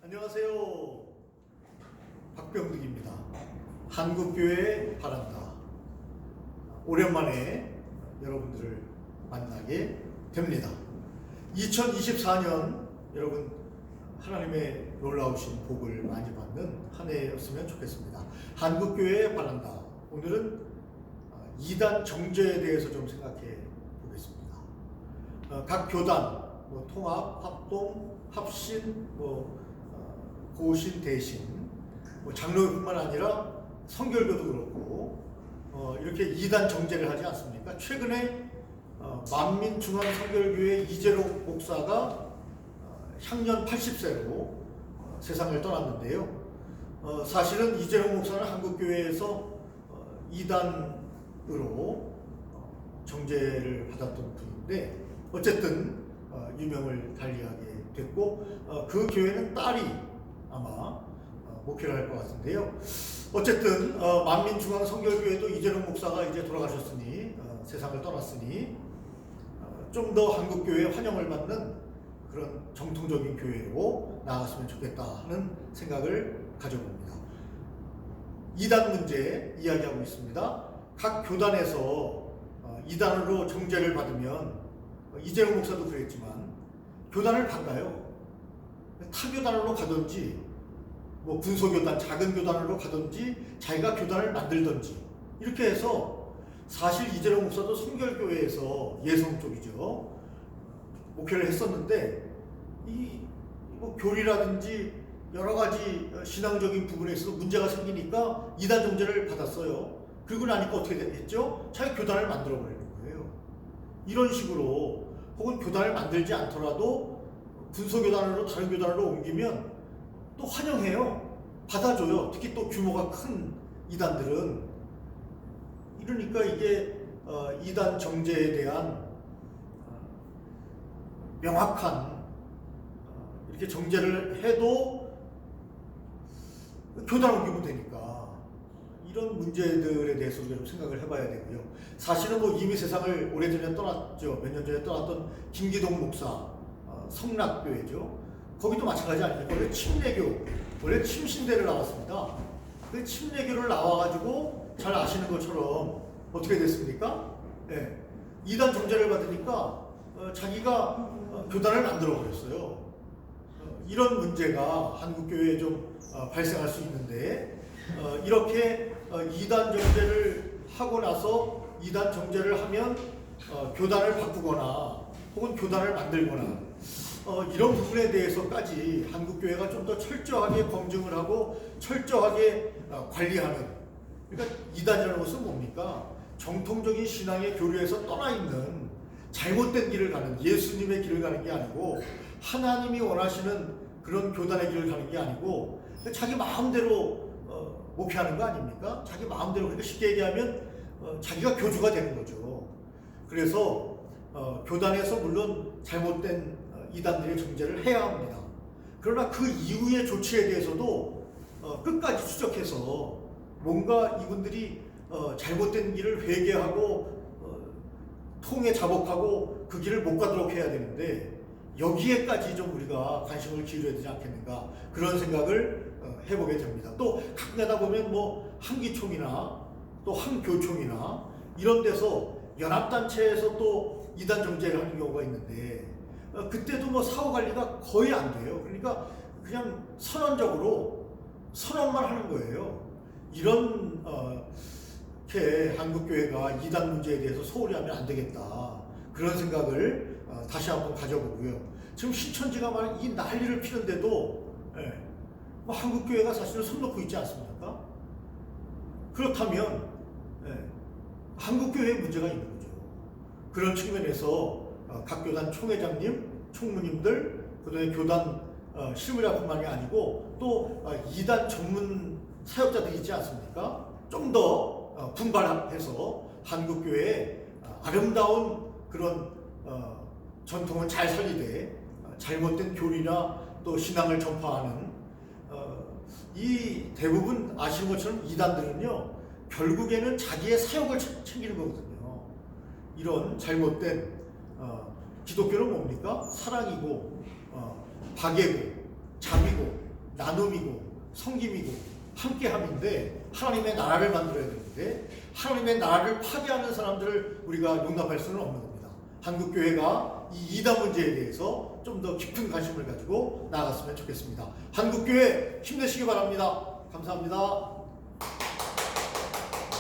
안녕하세요. 박병득입니다. 한국교회 바란다. 오랜만에 여러분들을 만나게 됩니다. 2024년 여러분 하나님의 놀라우신 복을 많이 받는 한 해였으면 좋겠습니다. 한국교회 바란다. 오늘은 이단 정죄에 대해서 좀 생각해 보겠습니다. 각 교단, 통합, 합동, 합신, 고신, 대신, 장로교뿐만 아니라 성결교도 그렇고 이렇게 이단 정죄를 하지 않습니까? 최근에 만민중앙성결교회 이재록 목사가 향년 80세로 세상을 떠났는데요. 사실은 이재록 목사는 한국교회에서 이단으로 정죄를 받았던 분인데 어쨌든 유명을 달리하게 됐고 그 교회는 딸이 아마 목회를 할 것 같은데요. 어쨌든 만민중앙성결교회도 이재록 목사가 이제 돌아가셨으니 세상을 떠났으니 좀 더 한국교회에 환영을 받는 그런 정통적인 교회로 나아갔으면 좋겠다 하는 생각을 가져봅니다. 이단 문제 이야기하고 있습니다. 각 교단에서 이단으로 정죄를 받으면 이재록 목사도 그랬지만 교단을 바꿔요. 타교단으로 가든지 군소교단, 작은 교단으로 가든지 자기가 교단을 만들든지 이렇게 해서 사실 이재록 목사도 성결교회에서 예성 쪽이죠. 목회를 했었는데 교리라든지 여러 가지 신앙적인 부분에 있어서 문제가 생기니까 이단 정죄를 받았어요. 그리고 나니까 어떻게 됐죠? 자기 교단을 만들어 버리는 거예요. 이런 식으로 혹은 교단을 만들지 않더라도 군소교단으로 다른 교단으로 옮기면 또 환영해요. 받아줘요. 특히 또 규모가 큰 이단들은. 이러니까 이게 이단 정죄에 대한 명확한 이렇게 정죄를 해도 교단 옮기면 되니까 이런 문제들에 대해서 우리가 좀 생각을 해봐야 되고요. 사실은 이미 세상을 오래전에 떠났죠. 몇 년 전에 떠났던 김기동 목사 성락교회죠. 거기도 마찬가지 아닙니까? 원래 침례교, 원래 침신대를 나왔습니다. 그 침례교를 나와가지고 잘 아시는 것처럼 어떻게 됐습니까? 네. 이단 정죄를 받으니까 자기가 교단을 만들어 버렸어요. 이런 문제가 한국교회에 좀 발생할 수 있는데 이렇게 이단 정죄를 하고 나서 이단 정죄를 하면 교단을 바꾸거나 혹은 교단을 만들거나 이런 부분에 대해서까지 한국교회가 좀 더 철저하게 검증을 하고 철저하게 관리하는. 그러니까 이단이라는 것은 뭡니까? 정통적인 신앙의 교류에서 떠나 있는 잘못된 길을 가는, 예수님의 길을 가는 게 아니고 하나님이 원하시는 그런 교단의 길을 가는 게 아니고 자기 마음대로 목회하는 거 아닙니까? 자기 마음대로. 그러니까 쉽게 얘기하면 자기가 교주가 되는 거죠. 그래서 교단에서 물론 잘못된 이단들의 정죄를 해야 합니다. 그러나 그 이후의 조치에 대해서도 끝까지 추적해서 뭔가 이분들이 잘못된 길을 회개하고 통에 자복하고 그 길을 못 가도록 해야 되는데 여기에까지 좀 우리가 관심을 기울여야 되지 않겠는가 그런 생각을 해보게 됩니다. 또 가끔가다 보면 한기총이나 또 한교총이나 이런 데서 연합단체에서 또 이단 정죄를 하는 경우가 있는데 그때도 사후 관리가 거의 안 돼요. 그러니까 그냥 선언적으로 선언만 하는 거예요. 이런 이렇게 한국교회가 이단 문제에 대해서 소홀히 하면 안 되겠다. 그런 생각을 다시 한번 가져보고요. 지금 신천지가 이 난리를 피는데도 한국교회가 사실은 손 놓고 있지 않습니까? 그렇다면 한국교회에 문제가 있는 거죠. 그런 측면에서 각 교단 총회장님, 총무님들, 그다음에 교단 실무자뿐만이 아니고 또 이단 전문 사역자들이 있지 않습니까? 좀 더 분발해서 한국교회의 아름다운 그런 전통을 잘 살리되 잘못된 교리나 또 신앙을 전파하는 이 대부분 아시는 것처럼 이단들은요 결국에는 자기의 사역을 챙기는 거거든요. 이런 잘못된 기독교는 뭡니까? 사랑이고 박애고 자비고 나눔이고 섬김이고 함께함인데, 하나님의 나라를 만들어야 되는데 하나님의 나라를 파괴하는 사람들을 우리가 용납할 수는 없는 겁니다. 한국교회가 이 이단 문제에 대해서 좀 더 깊은 관심을 가지고 나아갔으면 좋겠습니다. 한국교회 힘내시기 바랍니다. 감사합니다.